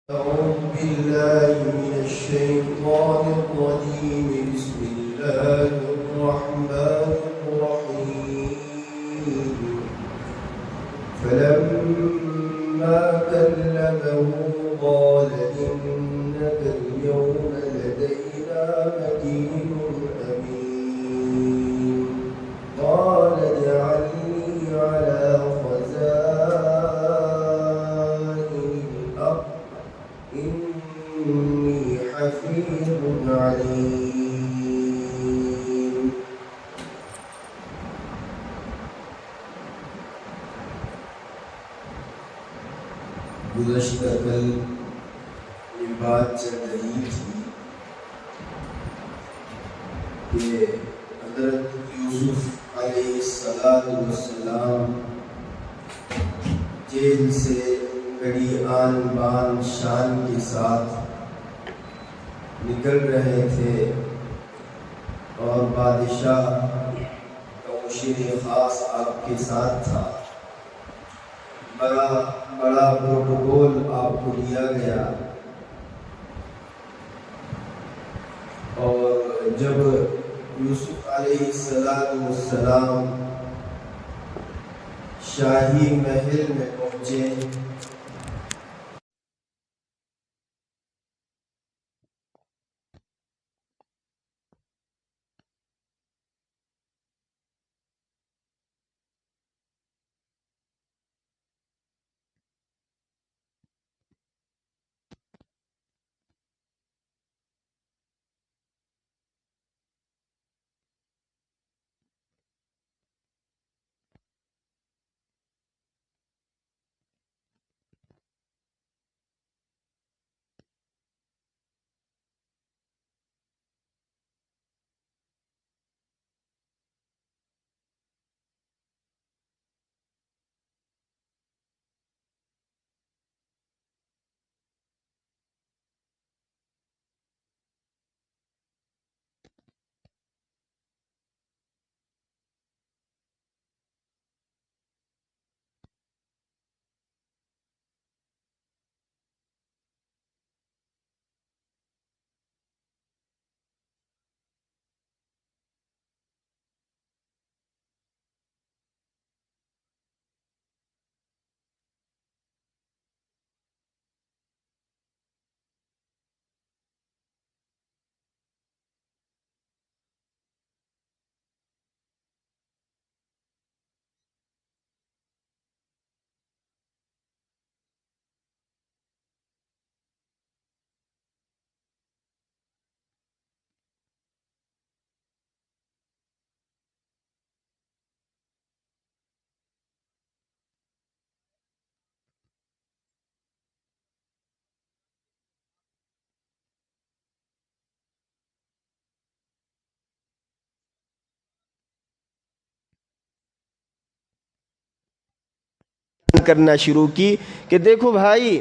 أعوذ بالله من الشيطان الرجيم. بسم الله الرحمن الرحيم. فلما كلمه قال إنك اليوم لدينا مكين أمين. قال اجعلني على خزائن الأرض إني حفيظ عليم. گزشتہ کل یہ بات چل رہی تھی کہ حضرت یوسف علیہ السلام جیل سے بڑی آن بان شان کے ساتھ نکل رہے تھے اور بادشاہ کا مشیر خاص آپ کے ساتھ تھا. بڑا پروٹوکول آپ کو دیا گیا اور جب یوسف علیہ السلام شاہی محل میں پہنچے کرنا شروع کی کہ دیکھو بھائی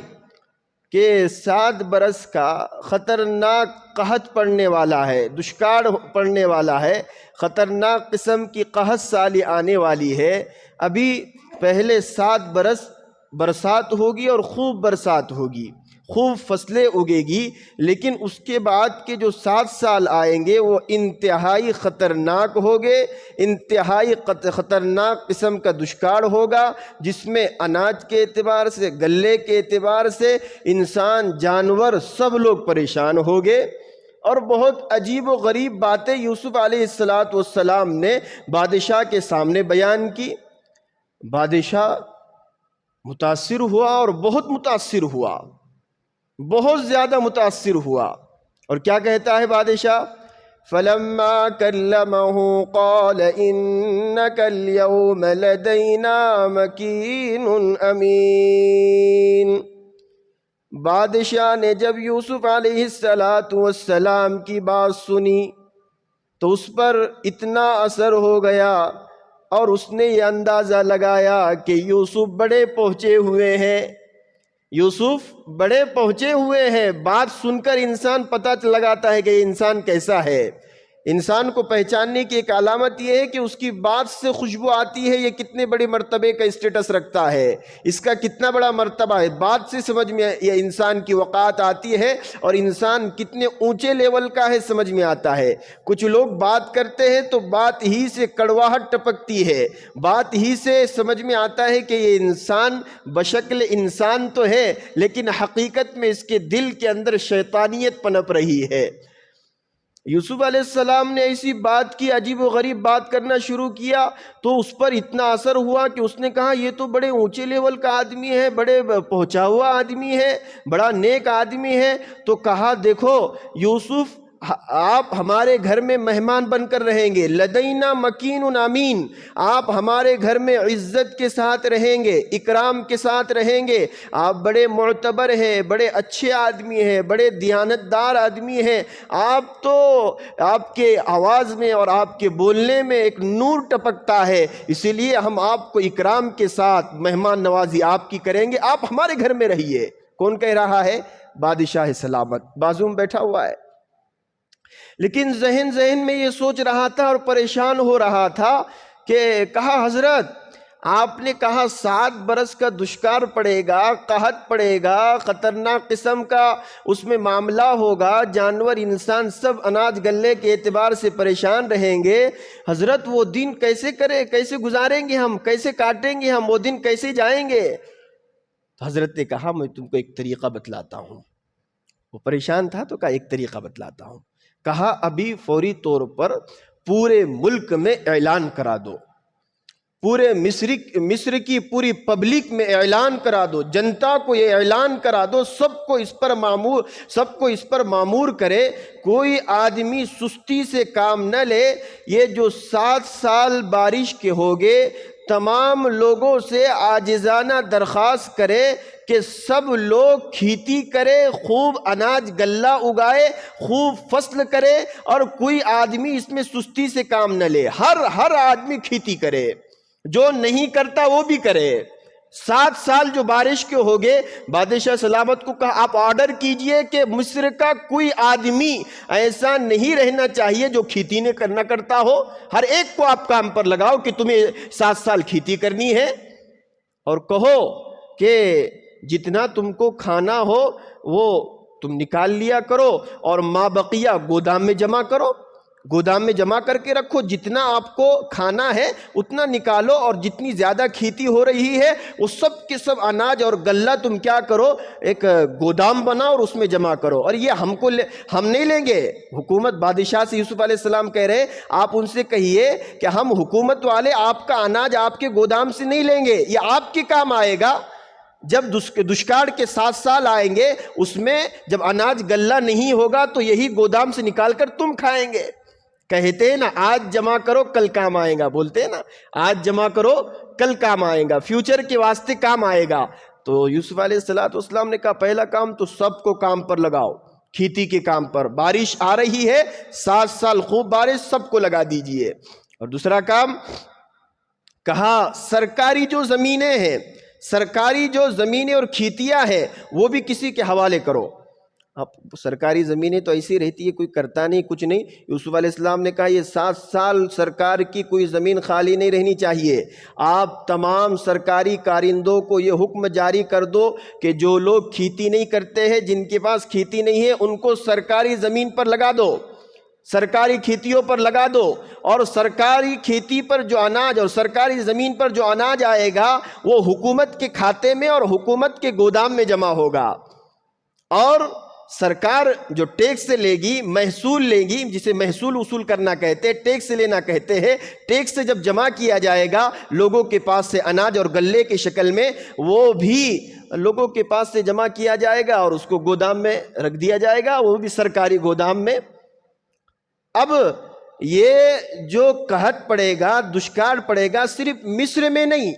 کہ 7 برس کا خطرناک قحط پڑنے والا ہے، دشکار پڑنے والا ہے، خطرناک قسم کی قحط سالی آنے والی ہے. ابھی پہلے 7 برس برسات ہوگی اور خوب برسات ہوگی، خوب فصلیں اگے گی، لیکن اس کے بعد کے جو 7 سال آئیں گے وہ انتہائی خطرناک ہوگے، انتہائی خطرناک قسم کا دشکار ہوگا، جس میں اناج کے اعتبار سے، غلے کے اعتبار سے انسان، جانور سب لوگ پریشان ہوگے. اور بہت عجیب و غریب باتیں یوسف علیہ السلام نے بادشاہ کے سامنے بیان کی. بادشاہ متاثر ہوا اور بہت متاثر ہوا، بہت زیادہ متاثر ہوا. اور کیا کہتا ہے بادشاہ؟ فَلَمَّا كَلَّمَهُ قَالَ إِنَّكَ الْيَوْمَ لَدَيْنَا مَكِينٌ أَمِينٌ. بادشاہ نے جب یوسف علیہ السلام کی بات سنی تو اس پر اتنا اثر ہو گیا اور اس نے یہ اندازہ لگایا کہ یوسف بڑے پہنچے ہوئے ہیں، یوسف بڑے پہنچے ہوئے ہیں. بات سن کر انسان پتہ لگاتا ہے کہ یہ انسان کیسا ہے. انسان کو پہچاننے کی ایک علامت یہ ہے کہ اس کی بات سے خوشبو آتی ہے، یہ کتنے بڑے مرتبے کا اسٹیٹس رکھتا ہے، اس کا کتنا بڑا مرتبہ ہے، بات سے سمجھ میں یہ انسان کی وقعت آتی ہے اور انسان کتنے اونچے لیول کا ہے سمجھ میں آتا ہے۔ کچھ لوگ بات کرتے ہیں تو بات ہی سے کڑواہٹ ٹپکتی ہے، بات ہی سے سمجھ میں آتا ہے کہ یہ انسان بشکل انسان تو ہے لیکن حقیقت میں اس کے دل کے اندر شیطانیت پنپ رہی ہے۔ یوسف علیہ السلام نے ایسی بات کی، عجیب و غریب بات کرنا شروع کیا تو اس پر اتنا اثر ہوا کہ اس نے کہا یہ تو بڑے اونچے لیول کا آدمی ہے، بڑے پہنچا ہوا آدمی ہے، بڑا نیک آدمی ہے۔ تو کہا دیکھو یوسف، آپ ہمارے گھر میں مہمان بن کر رہیں گے، لدینا مکین امین، آپ ہمارے گھر میں عزت کے ساتھ رہیں گے، اکرام کے ساتھ رہیں گے، آپ بڑے معتبر ہیں، بڑے اچھے آدمی ہیں، بڑے دیانتدار آدمی ہیں، آپ تو آپ کے آواز میں اور آپ کے بولنے میں ایک نور ٹپکتا ہے، اسی لیے ہم آپ کو اکرام کے ساتھ مہمان نوازی آپ کی کریں گے، آپ ہمارے گھر میں رہیے۔ کون کہہ رہا ہے؟ بادشاہ سلامت بازو میں بیٹھا ہوا ہے، لیکن ذہن میں یہ سوچ رہا تھا اور پریشان ہو رہا تھا کہ کہا حضرت آپ نے کہا 7 برس کا دشکار پڑے گا، قحط پڑے گا، خطرناک قسم کا اس میں معاملہ ہوگا، جانور انسان سب اناج گلے کے اعتبار سے پریشان رہیں گے، حضرت وہ دن کیسے کریں، کیسے گزاریں گے ہم، کیسے کاٹیں گے ہم، وہ دن کیسے جائیں گے؟ تو حضرت نے کہا میں تم کو ایک طریقہ بتلاتا ہوں۔ وہ پریشان تھا تو کہا ایک طریقہ بتلاتا ہوں۔ کہا ابھی فوری طور پر پورے ملک میں اعلان کرا دو، پورے مصر کی پوری پبلک میں اعلان کرا دو، جنتا کو یہ اعلان کرا دو، سب کو اس پر مامور کرے، کوئی آدمی سستی سے کام نہ لے، یہ جو 7 سال بارش کے ہوگے تمام لوگوں سے عاجزانہ درخواست کرے کہ سب لوگ کھیتی کرے، خوب اناج غلہ اگائے، خوب فصل کرے، اور کوئی آدمی اس میں سستی سے کام نہ لے، ہر آدمی کھیتی کرے، جو نہیں کرتا وہ بھی کرے۔ 7 سال جو بارش کے ہوگے، بادشاہ سلامت کو کہا آپ آرڈر کیجئے کہ مصر کا کوئی آدمی ایسا نہیں رہنا چاہیے جو کھیتی نہ کرتا ہو، ہر ایک کو آپ کام پر لگاؤ کہ تمہیں 7 سال کھیتی کرنی ہے، اور کہو کہ جتنا تم کو کھانا ہو وہ تم نکال لیا کرو اور ما بقیہ گودام میں جمع کرو، گودام میں جمع کر کے رکھو، جتنا آپ کو کھانا ہے اتنا نکالو، اور جتنی زیادہ کھیتی ہو رہی ہے وہ سب کے سب اناج اور غلہ تم کیا کرو، ایک گودام بناؤ اور اس میں جمع کرو، اور یہ ہم نہیں لیں گے۔ حکومت بادشاہ سے یوسف علیہ السلام کہہ رہے آپ ان سے کہیے کہ ہم حکومت والے آپ کا اناج آپ کے گودام سے نہیں لیں گے، یہ آپ کے کام آئے گا۔ جب دشکار کے 7 سال آئیں گے اس میں جب اناج غلہ نہیں ہوگا تو یہی گودام سے نکال کر تم کھائیں گے۔ کہتے ہیں نا آج جمع کرو کل کام آئے گا، بولتے ہیں نا آج جمع کرو کل کام آئے گا، فیوچر کے واسطے کام آئے گا۔ تو یوسف علیہ السلام نے کہا پہلا کام تو سب کو کام پر لگاؤ، کھیتی کے کام پر، بارش آ رہی ہے 7 سال خوب بارش، سب کو لگا دیجئے۔ اور دوسرا کام کہا سرکاری جو زمینیں ہیں، سرکاری جو زمینیں اور کھیتیاں ہیں وہ بھی کسی کے حوالے کرو۔ اب سرکاری زمینیں تو ایسی رہتی ہے، کوئی کرتا نہیں، کچھ نہیں۔ یوسف علیہ السلام نے کہا یہ 7 سال سرکار کی کوئی زمین خالی نہیں رہنی چاہیے، آپ تمام سرکاری کارندوں کو یہ حکم جاری کر دو کہ جو لوگ کھیتی نہیں کرتے ہیں، جن کے پاس کھیتی نہیں ہے، ان کو سرکاری زمین پر لگا دو، سرکاری کھیتیوں پر لگا دو، اور سرکاری کھیتی پر جو اناج اور سرکاری زمین پر جو اناج آئے گا وہ حکومت کے کھاتے میں اور حکومت کے گودام میں جمع ہوگا، اور سرکار جو ٹیکس لے گی، محصول لے گی، جسے محصول وصول کرنا کہتے ہیں، ٹیکس لینا کہتے ہیں، ٹیکس سے جب جمع کیا جائے گا لوگوں کے پاس سے اناج اور غلے کی شکل میں، وہ بھی لوگوں کے پاس سے جمع کیا جائے گا اور اس کو گودام میں رکھ دیا جائے گا، وہ بھی سرکاری گودام میں۔ اب یہ جو قحط پڑے گا، دشکار پڑے گا، صرف مصر میں نہیں،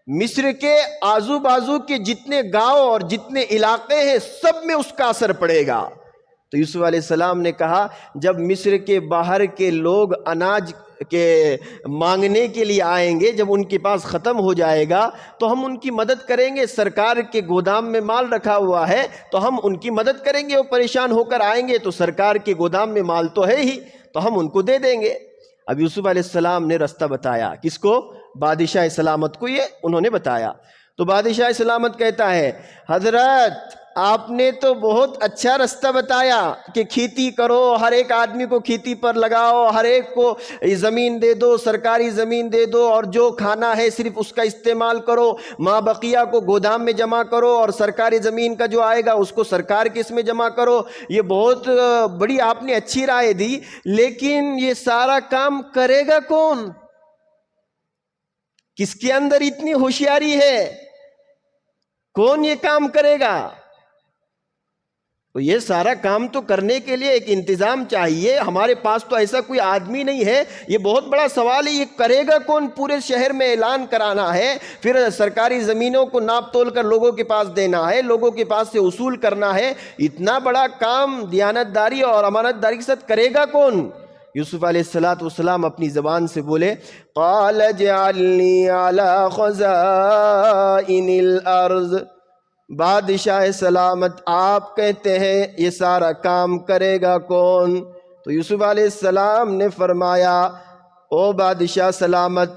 مصر کے آزو بازو کے جتنے گاؤں اور جتنے علاقے ہیں سب میں اس کا اثر پڑے گا۔ تو یوسف علیہ السلام نے کہا جب مصر کے باہر کے لوگ اناج کے مانگنے کے لیے آئیں گے، جب ان کے پاس ختم ہو جائے گا تو ہم ان کی مدد کریں گے، سرکار کے گودام میں مال رکھا ہوا ہے تو ہم ان کی مدد کریں گے، وہ پریشان ہو کر آئیں گے تو سرکار کے گودام میں مال تو ہے ہی، تو ہم ان کو دے دیں گے۔ اب یوسف علیہ السلام نے رستہ بتایا، کس کو؟ بادشاہ سلامت کو، یہ انہوں نے بتایا۔ تو بادشاہ سلامت کہتا ہے حضرت آپ نے تو بہت اچھا رستہ بتایا کہ کھیتی کرو، ہر ایک آدمی کو کھیتی پر لگاؤ، ہر ایک کو زمین دے دو، سرکاری زمین دے دو، اور جو کھانا ہے صرف اس کا استعمال کرو، ما بقیہ کو گودام میں جمع کرو، اور سرکاری زمین کا جو آئے گا اس کو سرکار کے اس میں جمع کرو۔ یہ بہت بڑی آپ نے اچھی رائے دی، لیکن یہ سارا کام کرے گا کون؟ کس کے اندر اتنی ہوشیاری ہے؟ کون یہ کام کرے گا؟ تو یہ سارا کام تو کرنے کے لیے ایک انتظام چاہیے، ہمارے پاس تو ایسا کوئی آدمی نہیں ہے۔ یہ بہت بڑا سوال ہے، یہ کرے گا کون؟ پورے شہر میں اعلان کرانا ہے، پھر سرکاری زمینوں کو ناپ تول کر لوگوں کے پاس دینا ہے، لوگوں کے پاس سے وصول کرنا ہے۔ اتنا بڑا کام دیانتداری اور امانت داری کے ساتھ کرے گا کون؟ یوسف علیہ السلام اپنی زبان سے بولے قال اجعلنی علی خزائن الارض۔ بادشاہ سلامت آپ کہتے ہیں یہ سارا کام کرے گا کون؟ تو یوسف علیہ السلام نے فرمایا او بادشاہ سلامت،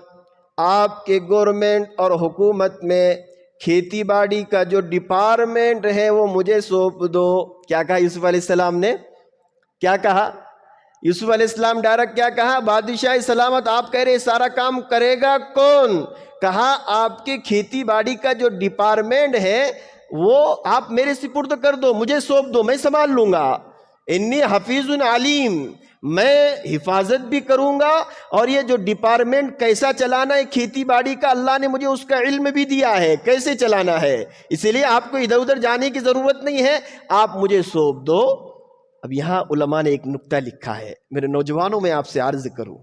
آپ کے گورنمنٹ اور حکومت میں کھیتی باڑی کا جو ڈپارٹمنٹ ہے وہ مجھے سونپ دو۔ کیا کہا یوسف علیہ السلام نے؟ کیا کہا یوسف علیہ السلام؟ ڈائریکٹ کیا کہا؟ بادشاہ سلامت آپ کہہ رہے سارا کام کرے گا کون؟ کہا آپ کے کھیتی باڑی کا جو ڈپارٹمنٹ ہے وہ آپ میرے سپرد کر دو، مجھے سونپ دو، میں سنبھال لوں گا۔ انی حفیظ علیم، میں حفاظت بھی کروں گا، اور یہ جو ڈپارٹمنٹ کیسا چلانا ہے کھیتی باڑی کا، اللہ نے مجھے اس کا علم بھی دیا ہے کیسے چلانا ہے، اسی لیے آپ کو ادھر ادھر جانے کی ضرورت نہیں ہے، آپ مجھے سونپ دو۔ اب یہاں علماء نے ایک نکتہ لکھا ہے، میرے نوجوانوں میں آپ سے عرض کروں۔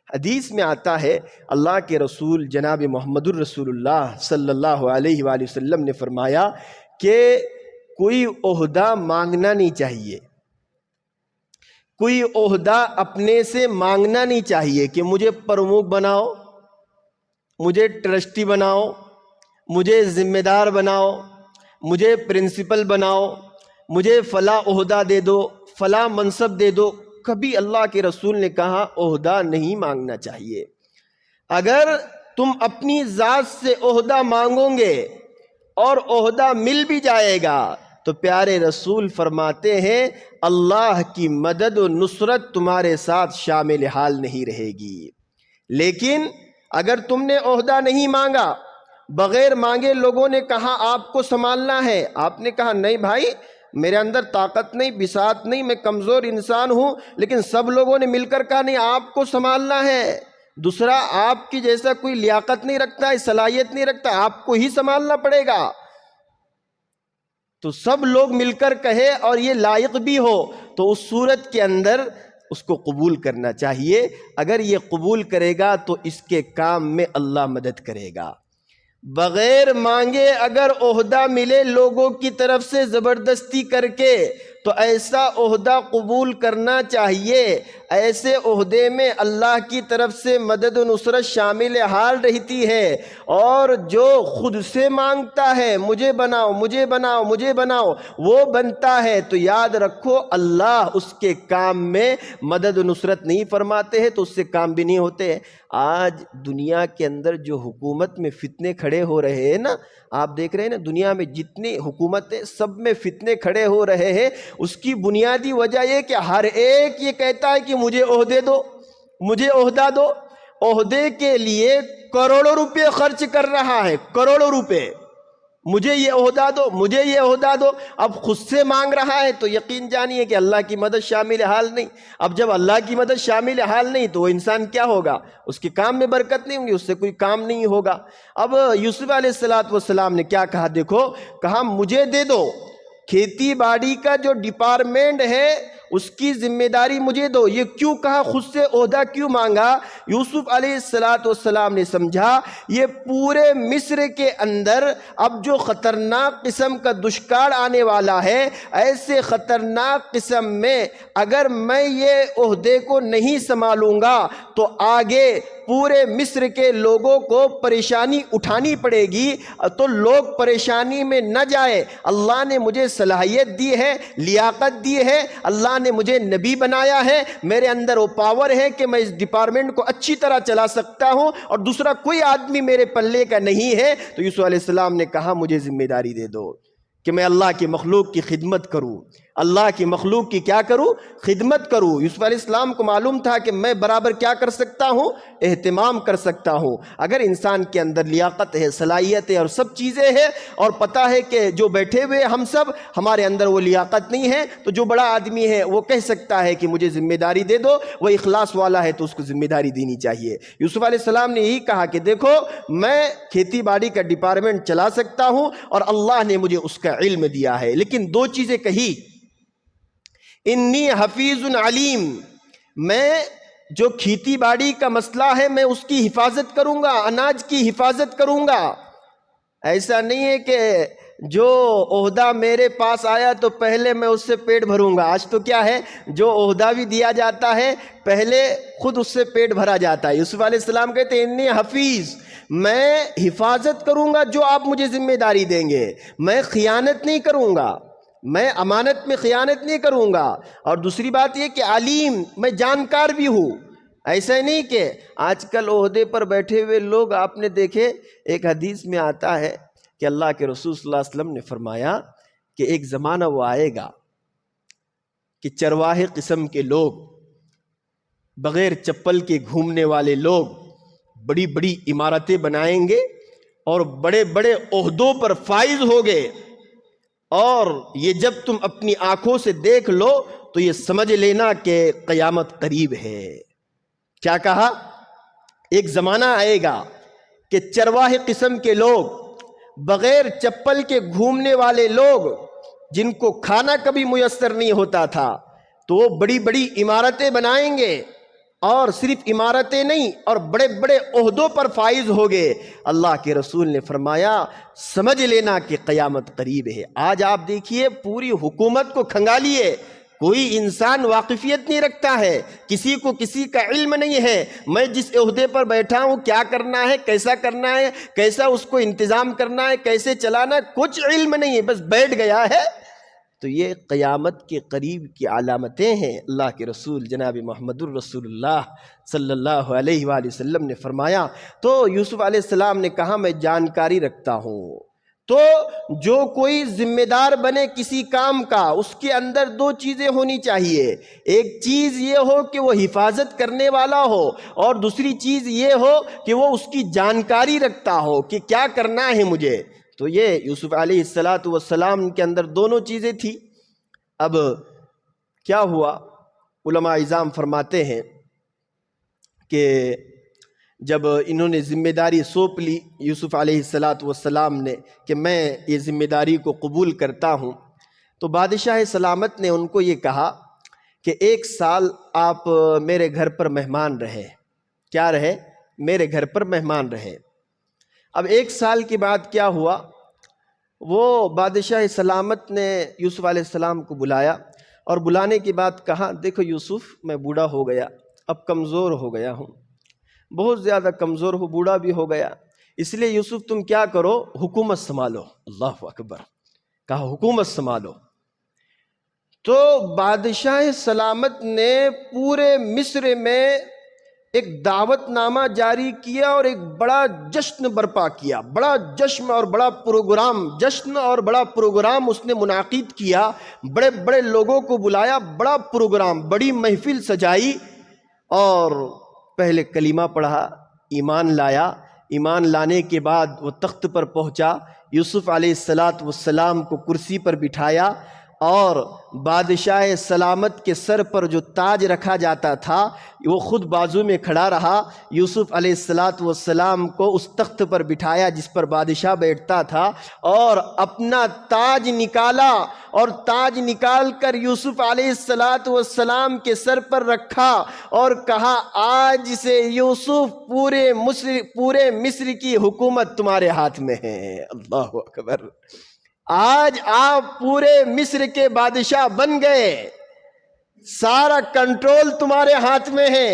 حدیث میں آتا ہے اللہ کے رسول جناب محمد الرسول اللہ صلی اللہ علیہ وآلہ وسلم نے فرمایا کہ کوئی عہدہ مانگنا نہیں چاہیے، کوئی عہدہ اپنے سے مانگنا نہیں چاہیے کہ مجھے پرمکھ بناؤ، مجھے ٹرسٹی بناؤ، مجھے ذمہ دار بناؤ، مجھے پرنسپل بناؤ، مجھے فلاں عہدہ دے دو، فلاں منصب دے دو۔ کبھی اللہ کے رسول نے کہا عہدہ نہیں مانگنا چاہیے۔ اگر تم اپنی ذات سے عہدہ مانگو گے اور عہدہ مل بھی جائے گا تو پیارے رسول فرماتے ہیں اللہ کی مدد و نصرت تمہارے ساتھ شامل حال نہیں رہے گی۔ لیکن اگر تم نے عہدہ نہیں مانگا، بغیر مانگے لوگوں نے کہا آپ کو سنبھالنا ہے، آپ نے کہا نہیں بھائی میرے اندر طاقت نہیں، بساط نہیں، میں کمزور انسان ہوں، لیکن سب لوگوں نے مل کر کہا نہیں آپ کو سنبھالنا ہے، دوسرا آپ کی جیسا کوئی لیاقت نہیں رکھتا ہے، صلاحیت نہیں رکھتا، آپ کو ہی سنبھالنا پڑے گا، تو سب لوگ مل کر کہے اور یہ لائق بھی ہو تو اس صورت کے اندر اس کو قبول کرنا چاہیے۔ اگر یہ قبول کرے گا تو اس کے کام میں اللہ مدد کرے گا۔ بغیر مانگے اگر عہدہ ملے لوگوں کی طرف سے زبردستی کر کے تو ایسا عہدہ قبول کرنا چاہیے، ایسے عہدے میں اللہ کی طرف سے مدد و نصرت شامل حال رہتی ہے، اور جو خود سے مانگتا ہے مجھے بناؤ مجھے بناؤ مجھے بناؤ وہ بنتا ہے تو یاد رکھو اللہ اس کے کام میں مدد و نصرت نہیں فرماتے ہیں تو اس سے کام بھی نہیں ہوتے ہیں۔ آج دنیا کے اندر جو حکومت میں فتنے کھڑے ہو رہے ہیں نا، آپ دیکھ رہے ہیں نا دنیا میں جتنی حکومتیں سب میں فتنے کھڑے ہو رہے ہیں، اس کی بنیادی وجہ یہ کہ ہر ایک یہ کہتا ہے کہ مجھے عہدے دو، مجھے عہدہ دو، عہدے کے لیے کروڑوں روپے خرچ کر رہا ہے، کروڑوں روپے، مجھے یہ عہدہ دو مجھے یہ عہدہ دو۔ اب خود سے مانگ رہا ہے تو یقین جانیے کہ اللہ کی مدد شامل حال نہیں۔ اب جب اللہ کی مدد شامل حال نہیں تو وہ انسان کیا ہوگا؟ اس کے کام میں برکت نہیں ہوگی، اس سے کوئی کام نہیں ہوگا۔ اب یوسف علیہ السلام نے کیا کہا؟ دیکھو کہا مجھے دے دو، کھیتی باڑی کا جو ڈپارٹمنٹ ہے اس کی ذمہ داری مجھے دو۔ یہ کیوں کہا؟ خود سے عہدہ کیوں مانگا؟ یوسف علیہ السلام نے سمجھا یہ پورے مصر کے اندر اب جو خطرناک قسم کا دشکار آنے والا ہے، ایسے خطرناک قسم میں اگر میں یہ عہدے کو نہیں سنبھالوں گا تو آگے پورے مصر کے لوگوں کو پریشانی اٹھانی پڑے گی تو لوگ پریشانی میں نہ جائے۔ اللہ نے مجھے صلاحیت دی ہے، لیاقت دی ہے، اللہ نے مجھے نبی بنایا ہے، میرے اندر وہ پاور ہے کہ میں اس ڈپارٹمنٹ کو اچھی طرح چلا سکتا ہوں اور دوسرا کوئی آدمی میرے پلے کا نہیں ہے۔ تو یوسف علیہ السلام نے کہا مجھے ذمہ داری دے دو کہ میں اللہ کی مخلوق کی خدمت کروں، اللہ کی مخلوق کی کیا کروں؟ خدمت کروں۔ یوسف علیہ السلام کو معلوم تھا کہ میں برابر کیا کر سکتا ہوں؟ اہتمام کر سکتا ہوں۔ اگر انسان کے اندر لیاقت ہے، صلاحیت ہے اور سب چیزیں ہیں اور پتہ ہے کہ جو بیٹھے ہوئے ہم سب ہمارے اندر وہ لیاقت نہیں ہے، تو جو بڑا آدمی ہے وہ کہہ سکتا ہے کہ مجھے ذمہ داری دے دو، وہ اخلاص والا ہے تو اس کو ذمہ داری دینی چاہیے۔ یوسف علیہ السلام نے یہی کہا کہ دیکھو میں کھیتی باڑی کا ڈپارٹمنٹ چلا سکتا ہوں اور اللہ نے مجھے اس کا علم دیا ہے، لیکن دو چیزیں کہی، انی حفیظ علیم، میں جو کھیتی باڑی کا مسئلہ ہے میں اس کی حفاظت کروں گا، اناج کی حفاظت کروں گا۔ ایسا نہیں ہے کہ جو عہدہ میرے پاس آیا تو پہلے میں اس سے پیٹ بھروں گا۔ آج تو کیا ہے، جو عہدہ بھی دیا جاتا ہے پہلے خود اس سے پیٹ بھرا جاتا ہے۔ یوسف علیہ السلام کہتے ہیں انی حفیظ، میں حفاظت کروں گا جو آپ مجھے ذمہ داری دیں گے، میں خیانت نہیں کروں گا، میں امانت میں خیانت نہیں کروں گا۔ اور دوسری بات یہ کہ علیم، میں جانکار بھی ہوں۔ ایسا نہیں کہ آج کل عہدے پر بیٹھے ہوئے لوگ، آپ نے دیکھے ایک حدیث میں آتا ہے کہ اللہ کے رسول صلی اللہ علیہ وسلم نے فرمایا کہ ایک زمانہ وہ آئے گا کہ چرواہے قسم کے لوگ، بغیر چپل کے گھومنے والے لوگ بڑی بڑی عمارتیں بنائیں گے اور بڑے بڑے عہدوں پر فائز ہوگے، اور یہ جب تم اپنی آنکھوں سے دیکھ لو تو یہ سمجھ لینا کہ قیامت قریب ہے۔ کیا کہا؟ ایک زمانہ آئے گا کہ چرواہے قسم کے لوگ، بغیر چپل کے گھومنے والے لوگ، جن کو کھانا کبھی میسر نہیں ہوتا تھا، تو وہ بڑی بڑی عمارتیں بنائیں گے، اور صرف عمارتیں نہیں اور بڑے بڑے عہدوں پر فائز ہوگے۔ اللہ کے رسول نے فرمایا سمجھ لینا کہ قیامت قریب ہے۔ آج آپ دیکھیے پوری حکومت کو کھنگالیے، کوئی انسان واقفیت نہیں رکھتا ہے، کسی کو کسی کا علم نہیں ہے، میں جس عہدے پر بیٹھا ہوں کیا کرنا ہے، کیسا کرنا ہے، کیسا اس کو انتظام کرنا ہے، کیسے چلانا ہے، کچھ علم نہیں ہے، بس بیٹھ گیا ہے۔ تو یہ قیامت کے قریب کی علامتیں ہیں۔ اللہ کے رسول جناب محمد الرسول اللہ صلی اللہ علیہ وآلہ وسلم نے فرمایا۔ تو یوسف علیہ السلام نے کہا میں جانکاری رکھتا ہوں۔ تو جو کوئی ذمہ دار بنے کسی کام کا، اس کے اندر دو چیزیں ہونی چاہیے، ایک چیز یہ ہو کہ وہ حفاظت کرنے والا ہو، اور دوسری چیز یہ ہو کہ وہ اس کی جانکاری رکھتا ہو کہ کیا کرنا ہے مجھے۔ تو یہ یوسف علیہ السلام کے اندر دونوں چیزیں تھی۔ اب کیا ہوا، علماء اعظام فرماتے ہیں کہ جب انہوں نے ذمہ داری سونپ لی یوسف علیہ السلام نے کہ میں یہ ذمہ داری کو قبول کرتا ہوں، تو بادشاہ سلامت نے ان کو یہ کہا کہ 1 سال آپ میرے گھر پر مہمان رہے۔ کیا رہے؟ میرے گھر پر مہمان رہے۔ اب 1 سال کے بعد کیا ہوا، وہ بادشاہ سلامت نے یوسف علیہ السلام کو بلایا، اور بلانے کے بعد کہا دیکھو یوسف، میں بوڑھا ہو گیا، اب کمزور ہو گیا ہوں، بہت زیادہ کمزور ہوں، بوڑھا بھی ہو گیا، اس لیے یوسف تم کیا کرو، حکومت سنبھالو۔ اللہ اکبر، کہا حکومت سنبھالو۔ تو بادشاہ سلامت نے پورے مصر میں ایک دعوت نامہ جاری کیا اور ایک بڑا جشن برپا کیا، بڑا جشن اور بڑا پروگرام اس نے منعقد کیا، بڑے بڑے لوگوں کو بلایا، بڑا پروگرام، بڑی محفل سجائی، اور پہلے کلمہ پڑھا، ایمان لایا، ایمان لانے کے بعد وہ تخت پر پہنچا، یوسف علیہ السلام کو کرسی پر بٹھایا، اور بادشاہ سلامت کے سر پر جو تاج رکھا جاتا تھا وہ خود بازو میں کھڑا رہا، یوسف علیہ السلام کو اس تخت پر بٹھایا جس پر بادشاہ بیٹھتا تھا، اور اپنا تاج نکالا، اور تاج نکال کر یوسف علیہ السلام کے سر پر رکھا، اور کہا آج سے یوسف پورے مصر کی حکومت تمہارے ہاتھ میں ہے۔ اللہ اکبر، آج آپ پورے مصر کے بادشاہ بن گئے، سارا کنٹرول تمہارے ہاتھ میں ہے۔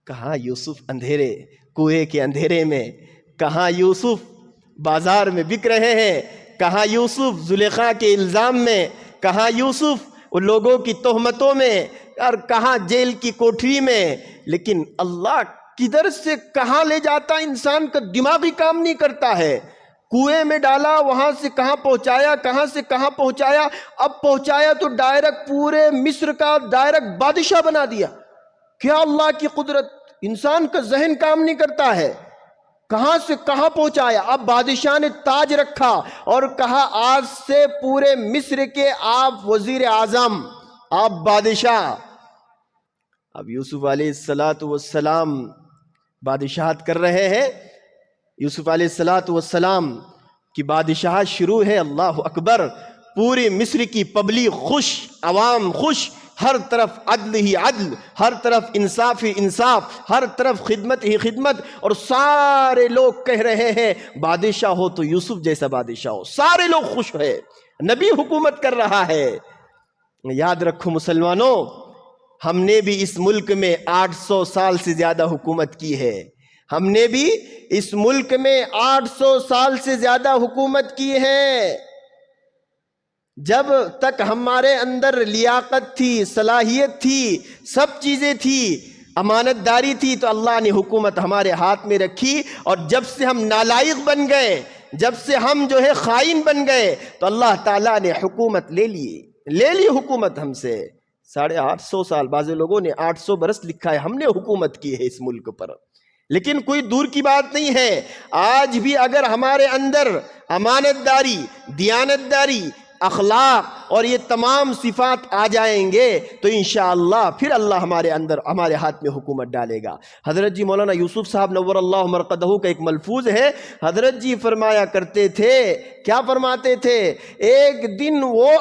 کہاں یوسف اندھیرے کنویں کے اندھیرے میں، کہاں یوسف بازار میں بک رہے ہیں، کہاں یوسف زلیخا کے الزام میں، کہاں یوسف ان لوگوں کی تہمتوں میں، اور کہاں جیل کی کوٹری میں۔ لیکن اللہ کدھر سے کہاں لے جاتا، انسان کا دماغ ہی کام نہیں کرتا ہے۔ کنویں میں ڈالا، وہاں سے کہاں پہنچایا، کہاں سے کہاں پہنچایا، اب پہنچایا تو ڈائریکٹ پورے مصر کا ڈائریکٹ بادشاہ بنا دیا۔ کیا اللہ کی قدرت! انسان کا ذہن کام نہیں کرتا ہے۔ کہاں سے کہاں پہنچایا، اب بادشاہ نے تاج رکھا اور کہا آج سے پورے مصر کے آپ وزیر اعظم، آپ بادشاہ۔ اب یوسف علیہ السلام بادشاہت کر رہے ہیں۔ یوسف علیہ السلام کی بادشاہت شروع ہے۔ اللہ اکبر! پوری مصر کی پبلک خوش، عوام خوش، ہر طرف عدل ہی عدل، ہر طرف انصاف ہی انصاف، ہر طرف خدمت ہی خدمت، اور سارے لوگ کہہ رہے ہیں بادشاہ ہو تو یوسف جیسا بادشاہ ہو۔ سارے لوگ خوش ہیں، نبی حکومت کر رہا ہے۔ یاد رکھو مسلمانوں، ہم نے بھی اس ملک میں 800 سال سے زیادہ حکومت کی ہے۔ ہم نے بھی اس ملک میں 800 سال سے زیادہ حکومت کی ہے۔ جب تک ہمارے اندر لیاقت تھی، صلاحیت تھی، سب چیزیں تھی، امانت داری تھی، تو اللہ نے حکومت ہمارے ہاتھ میں رکھی، اور جب سے ہم نالائق بن گئے، جب سے ہم خائن بن گئے، تو اللہ تعالیٰ نے حکومت لے لی حکومت ہم سے۔ 850 سال، بعض لوگوں نے 800 برس لکھا ہے، ہم نے حکومت کی ہے اس ملک پر۔ لیکن کوئی دور کی بات نہیں ہے، آج بھی اگر ہمارے اندر امانت داری، دیانت داری، اخلاق اور یہ تمام صفات آ جائیں گے تو انشاءاللہ پھر اللہ ہمارے ہاتھ میں حکومت ڈالے گا۔ حضرت جی مولانا یوسف صاحب نور اللہ مرقدہ کا ایک ملفوظ ہے، حضرت جی فرمایا کرتے تھے، کیا فرماتے تھے؟ ایک دن وہ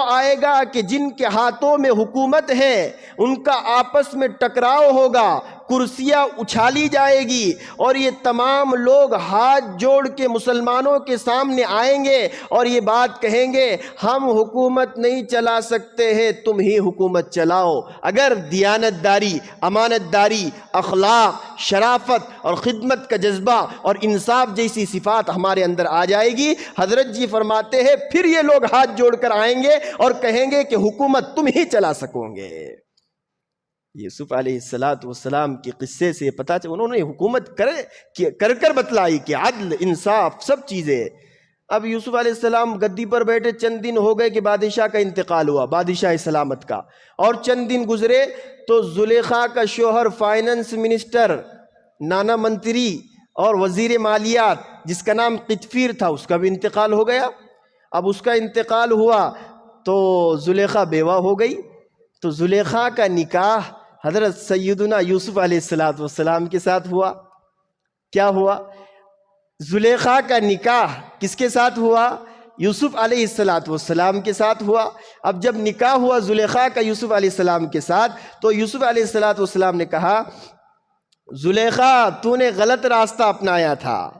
آئے گا کہ جن کے ہاتھوں میں حکومت ہے ان کا آپس میں ٹکراؤ ہوگا، کرسیاں اچھالی جائے گی، اور یہ تمام لوگ ہاتھ جوڑ کے مسلمانوں کے سامنے آئیں گے اور یہ بات کہیں گے ہم حکومت نہیں چلا سکتے ہیں، تم ہی حکومت چلاؤ۔ اگر دیانت داری، امانت داری، اخلاق، شرافت اور خدمت کا جذبہ اور انصاف جیسی صفات ہمارے اندر آ جائے گی، حضرت جی فرماتے ہیں پھر یہ لوگ ہاتھ جوڑ کر آئیں گے اور کہیں گے کہ حکومت تم ہی چلا سکو گے۔ یوسف علیہ السلام کے قصے سے پتہ چلا انہوں نے حکومت کر بتلائی کہ عدل، انصاف، سب چیزیں۔ اب یوسف علیہ السلام گدی پر بیٹھے، چند دن ہو گئے کہ بادشاہ کا انتقال ہوا، بادشاہ سلامت کا، اور چند دن گزرے تو زلیخا کا شوہر فائنانس منسٹر، نانا منتری اور وزیر مالیات جس کا نام قطفیر تھا، اس کا بھی انتقال ہو گیا۔ اب اس کا انتقال ہوا تو زلیخا بیوہ ہو گئی، تو زلیخا کا نکاح حضرت سیدنا یوسف علیہ السلام کے ساتھ ہوا۔ کیا ہوا؟ زلیخا کا نکاح کس کے ساتھ ہوا؟ یوسف علیہ السلام کے ساتھ ہوا۔ اب جب نکاح ہوا زلیخا کا یوسف علیہ السلام کے ساتھ، تو یوسف علیہ السلام نے کہا زلیخا تو نے غلط راستہ اپنایا تھا،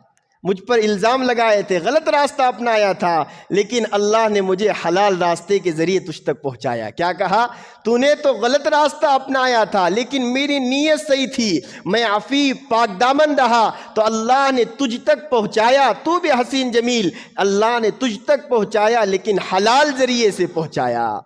مجھ پر الزام لگائے تھے، غلط راستہ اپنایا تھا، لیکن اللہ نے مجھے حلال راستے کے ذریعے تجھ تک پہنچایا۔ کیا کہا؟ تو نے تو غلط راستہ اپنایا تھا لیکن میری نیت صحیح تھی، میں عفیف پاک دامن رہا تو اللہ نے تجھ تک پہنچایا، تو بھی حسین جمیل، اللہ نے تجھ تک پہنچایا لیکن حلال ذریعے سے پہنچایا۔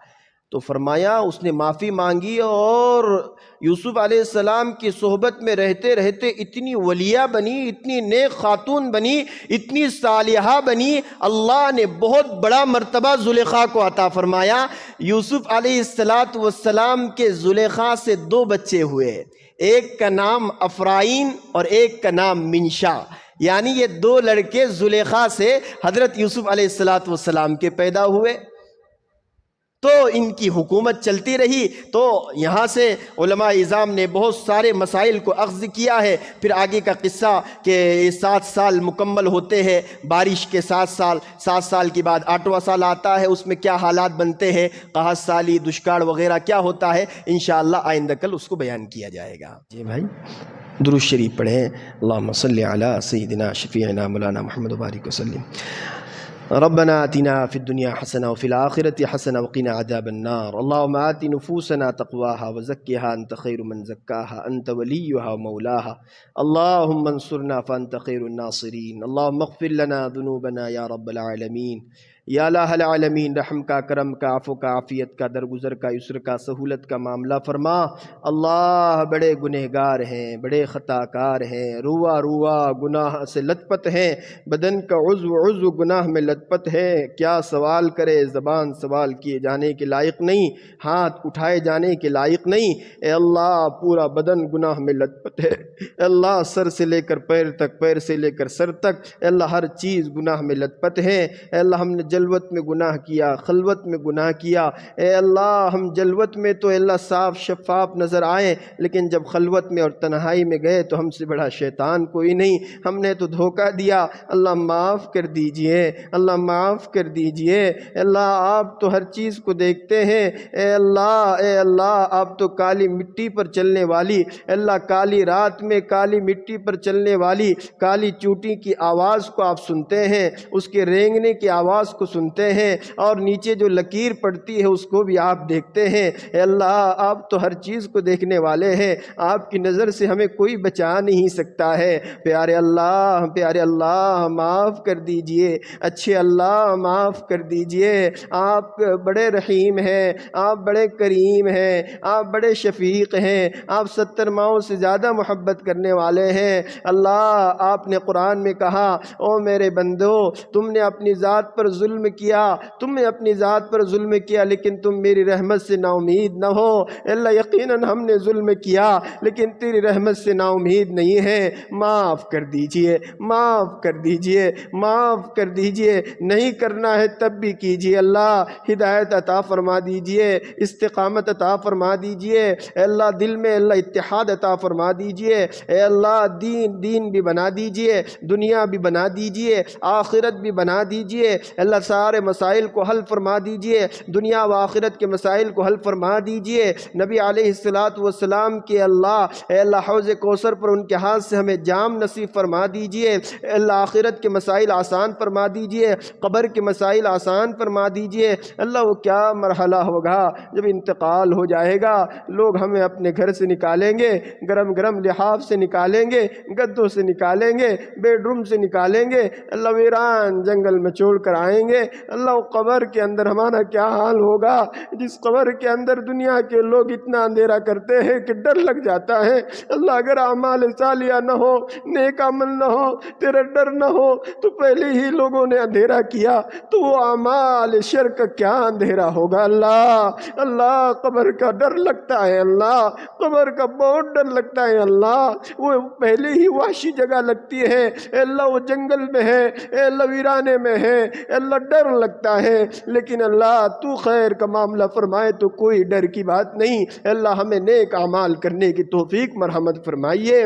تو فرمایا اس نے معافی مانگی، اور یوسف علیہ السلام کی صحبت میں رہتے رہتے اتنی ولیہ بنی، اتنی نیک خاتون بنی، اتنی صالحہ بنی، اللہ نے بہت بڑا مرتبہ زلیخا کو عطا فرمایا۔ یوسف علیہ السلام کے زلیخا سے 2 بچے ہوئے، ایک کا نام افرائین اور ایک کا نام منشا، یعنی یہ 2 لڑکے زلیخا سے حضرت یوسف علیہ السلام کے پیدا ہوئے۔ تو ان کی حکومت چلتی رہی۔ تو یہاں سے علماء اعظام نے بہت سارے مسائل کو اخذ کیا ہے۔ پھر آگے کا قصہ کہ 7 سال مکمل ہوتے ہیں، بارش کے 7 سال کے بعد 8واں سال آتا ہے، اس میں کیا حالات بنتے ہیں، قحط سالی، دشکار وغیرہ کیا ہوتا ہے، انشاءاللہ آئندہ کل اس کو بیان کیا جائے گا۔ جی بھائی درود شریف پڑھیں، اللہم صلی علی سیدنا شفیعنا مولانا محمد وبارک وسلم۔ ربنا آتنا في الدنيا حسنة وفي الآخرة حسنة وقنا عذاب النار اللهم آت نفوسنا تقواها وزكها أنت خير من زكاها أنت وليها ومولاها اللهم انصرنا فأنت خير الناصرين اللهم اغفر لنا ذنوبنا يا رب العالمين یا الہ العالمین رحم کا، کرم کا، عفو کا، عافیت کا، درگزر کا، یسر کا، سہولت کا معاملہ فرما۔ اللہ بڑے گنہگار ہیں، بڑے خطا کار ہیں، روا روا گناہ سے لت پت ہیں، بدن کا عضو عضو گناہ میں لت پت ہے، کیا سوال کرے زبان سوال کیے جانے کے لائق نہیں، ہاتھ اٹھائے جانے کے لائق نہیں۔ اے اللہ پورا بدن گناہ میں لت پت ہے، اے اللہ سر سے لے کر پیر تک، پیر سے لے کر سر تک، اے اللہ ہر چیز گناہ میں لت پت ہے۔ اے اللہ ہم نے جلوت میں گناہ کیا، خلوت میں گناہ کیا، اے اللہ ہم جلوت میں تو اللہ صاف شفاف نظر آئے، لیکن جب خلوت میں اور تنہائی میں گئے تو ہم سے بڑا شیطان کوئی نہیں، ہم نے تو دھوکہ دیا۔ اللہ معاف کر دیجئے، اللہ معاف کر دیجئے۔ اللہ آپ تو ہر چیز کو دیکھتے ہیں، اے اللہ آپ تو کالی مٹی پر چلنے والی، اللہ کالی رات میں کالی مٹی پر چلنے والی کالی چوٹی کی آواز کو آپ سنتے ہیں، اس کے رینگنے کی آواز کو سنتے ہیں، اور نیچے جو لکیر پڑتی ہے اس کو بھی آپ دیکھتے ہیں۔ اے اللہ آپ تو ہر چیز کو دیکھنے والے ہیں، آپ کی نظر سے ہمیں کوئی بچا نہیں سکتا ہے۔ پیارے اللہ معاف کر دیجئے، اچھے اللہ معاف کر دیجئے۔ آپ بڑے رحیم ہیں، آپ بڑے کریم ہیں، آپ بڑے شفیق ہیں، آپ 70 ماؤں سے زیادہ محبت کرنے والے ہیں۔ اللہ آپ نے قرآن میں کہا، او میرے بندو تم نے اپنی ذات پر ظلم کیا، تم نے اپنی ذات پر ظلم کیا، لیکن تم میری رحمت سے نا امید نہ ہو۔ اللہ یقیناً ہم نے ظلم کیا لیکن تیری رحمت سے نا امید نہیں ہے۔ معاف کر دیجئے، معاف کر دیجئے، معاف کر دیجئے۔ نہیں کرنا ہے تب بھی کیجئے۔ اللہ ہدایت عطا فرما دیجئے، استقامت عطا فرما دیجئے۔ اے اللہ دل میں اللہ اتحاد عطا فرما دیجئے۔ اے اللہ دین بھی بنا دیجئے، دنیا بھی بنا دیجئے، آخرت بھی بنا دیجئے۔ اللہ سارے مسائل کو حل فرما دیجئے، دنیا و آخرت کے مسائل کو حل فرما دیجئے۔ نبی علیہ السلام کے اللہ اے اللہ حوض کوثر پر ان کے ہاتھ سے ہمیں جام نصیب فرما دیجئے۔ اے اللہ آخرت کے مسائل آسان فرما دیجئے، قبر کے مسائل آسان فرما دیجئے۔ اللہ وہ کیا مرحلہ ہوگا جب انتقال ہو جائے گا، لوگ ہمیں اپنے گھر سے نکالیں گے، گرم گرم لحاف سے نکالیں گے، گدوں سے نکالیں گے، بیڈ روم سے نکالیں گے، اللہ ویران جنگل میں چھوڑ کر آئیں گے۔ اللہ وہ قبر کے اندر ہمارا کیا حال ہوگا، جس قبر کے اندر دنیا کے لوگ اتنا اندھیرا کرتے ہیں کہ ڈر لگ جاتا ہے۔ اللہ اگر اعمال صالحہ نہ ہو، نیک عمل نہ ہو، تیرا ڈر نہ ہو تو پہلے ہی لوگوں نے اندھیرا کیا، تو وہ اعمال شر کا کیا اندھیرا ہوگا۔ اللہ قبر کا ڈر لگتا ہے، اللہ قبر کا بہت ڈر لگتا ہے۔ اللہ وہ پہلے ہی وحشی جگہ لگتی ہے، اے اللہ وہ جنگل میں ہے، اے اللہ ویرانے میں ہے، اے اللہ ڈر لگتا ہے، لیکن اللہ تو خیر کا معاملہ فرمائے تو کوئی ڈر کی بات نہیں۔ اے اللہ ہمیں نیک اعمال کرنے کی توفیق مرحمت فرمائیے،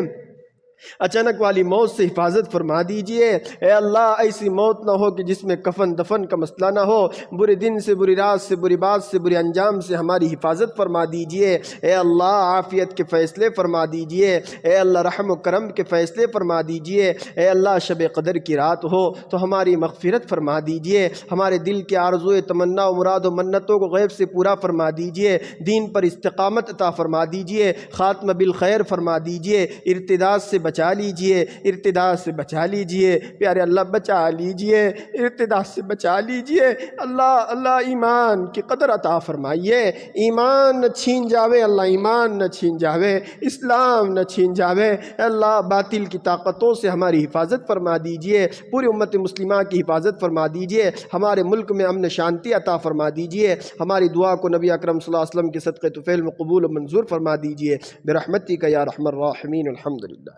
اچانک والی موت سے حفاظت فرما دیجئے۔ اے اللہ ایسی موت نہ ہو کہ جس میں کفن دفن کا مسئلہ نہ ہو، برے دن سے، بری رات سے، بری بات سے، برے انجام سے ہماری حفاظت فرما دیجئے۔ اے اللہ عافیت کے فیصلے فرما دیجئے، اے اللہ رحم و کرم کے فیصلے فرما دیجئے۔ اے اللہ شب قدر کی رات ہو تو ہماری مغفرت فرما دیجئے، ہمارے دل کے آرزو تمنا و مراد و منتوں کو غیب سے پورا فرما دیجئے، دین پر استقامت عطا فرما دیجئے، خاتمہ بالخیر فرما دیجئے، ارتداد سے بچا لیجئے، ارتداد سے بچا لیجئے، پیارے اللہ بچا لیجئے، ارتداد سے بچا لیجئے۔ اللہ ایمان کی قدر عطا فرمائیے، ایمان نہ چھین جاوے، اللہ ایمان نہ چھین جاوے، اسلام نہ چھین جاوے۔ اللہ باطل کی طاقتوں سے ہماری حفاظت فرما دیجئے، پوری امت مسلمہ کی حفاظت فرما دیجئے، ہمارے ملک میں امن شانتی عطا فرما دیجئے، ہماری دعا کو نبی اکرم صلی اللہ علیہ وسلم کے صدقے طفیل میں قبول و منظور فرما دیجئے، برحمتک یا ارحم الراحمین، الحمدللہ۔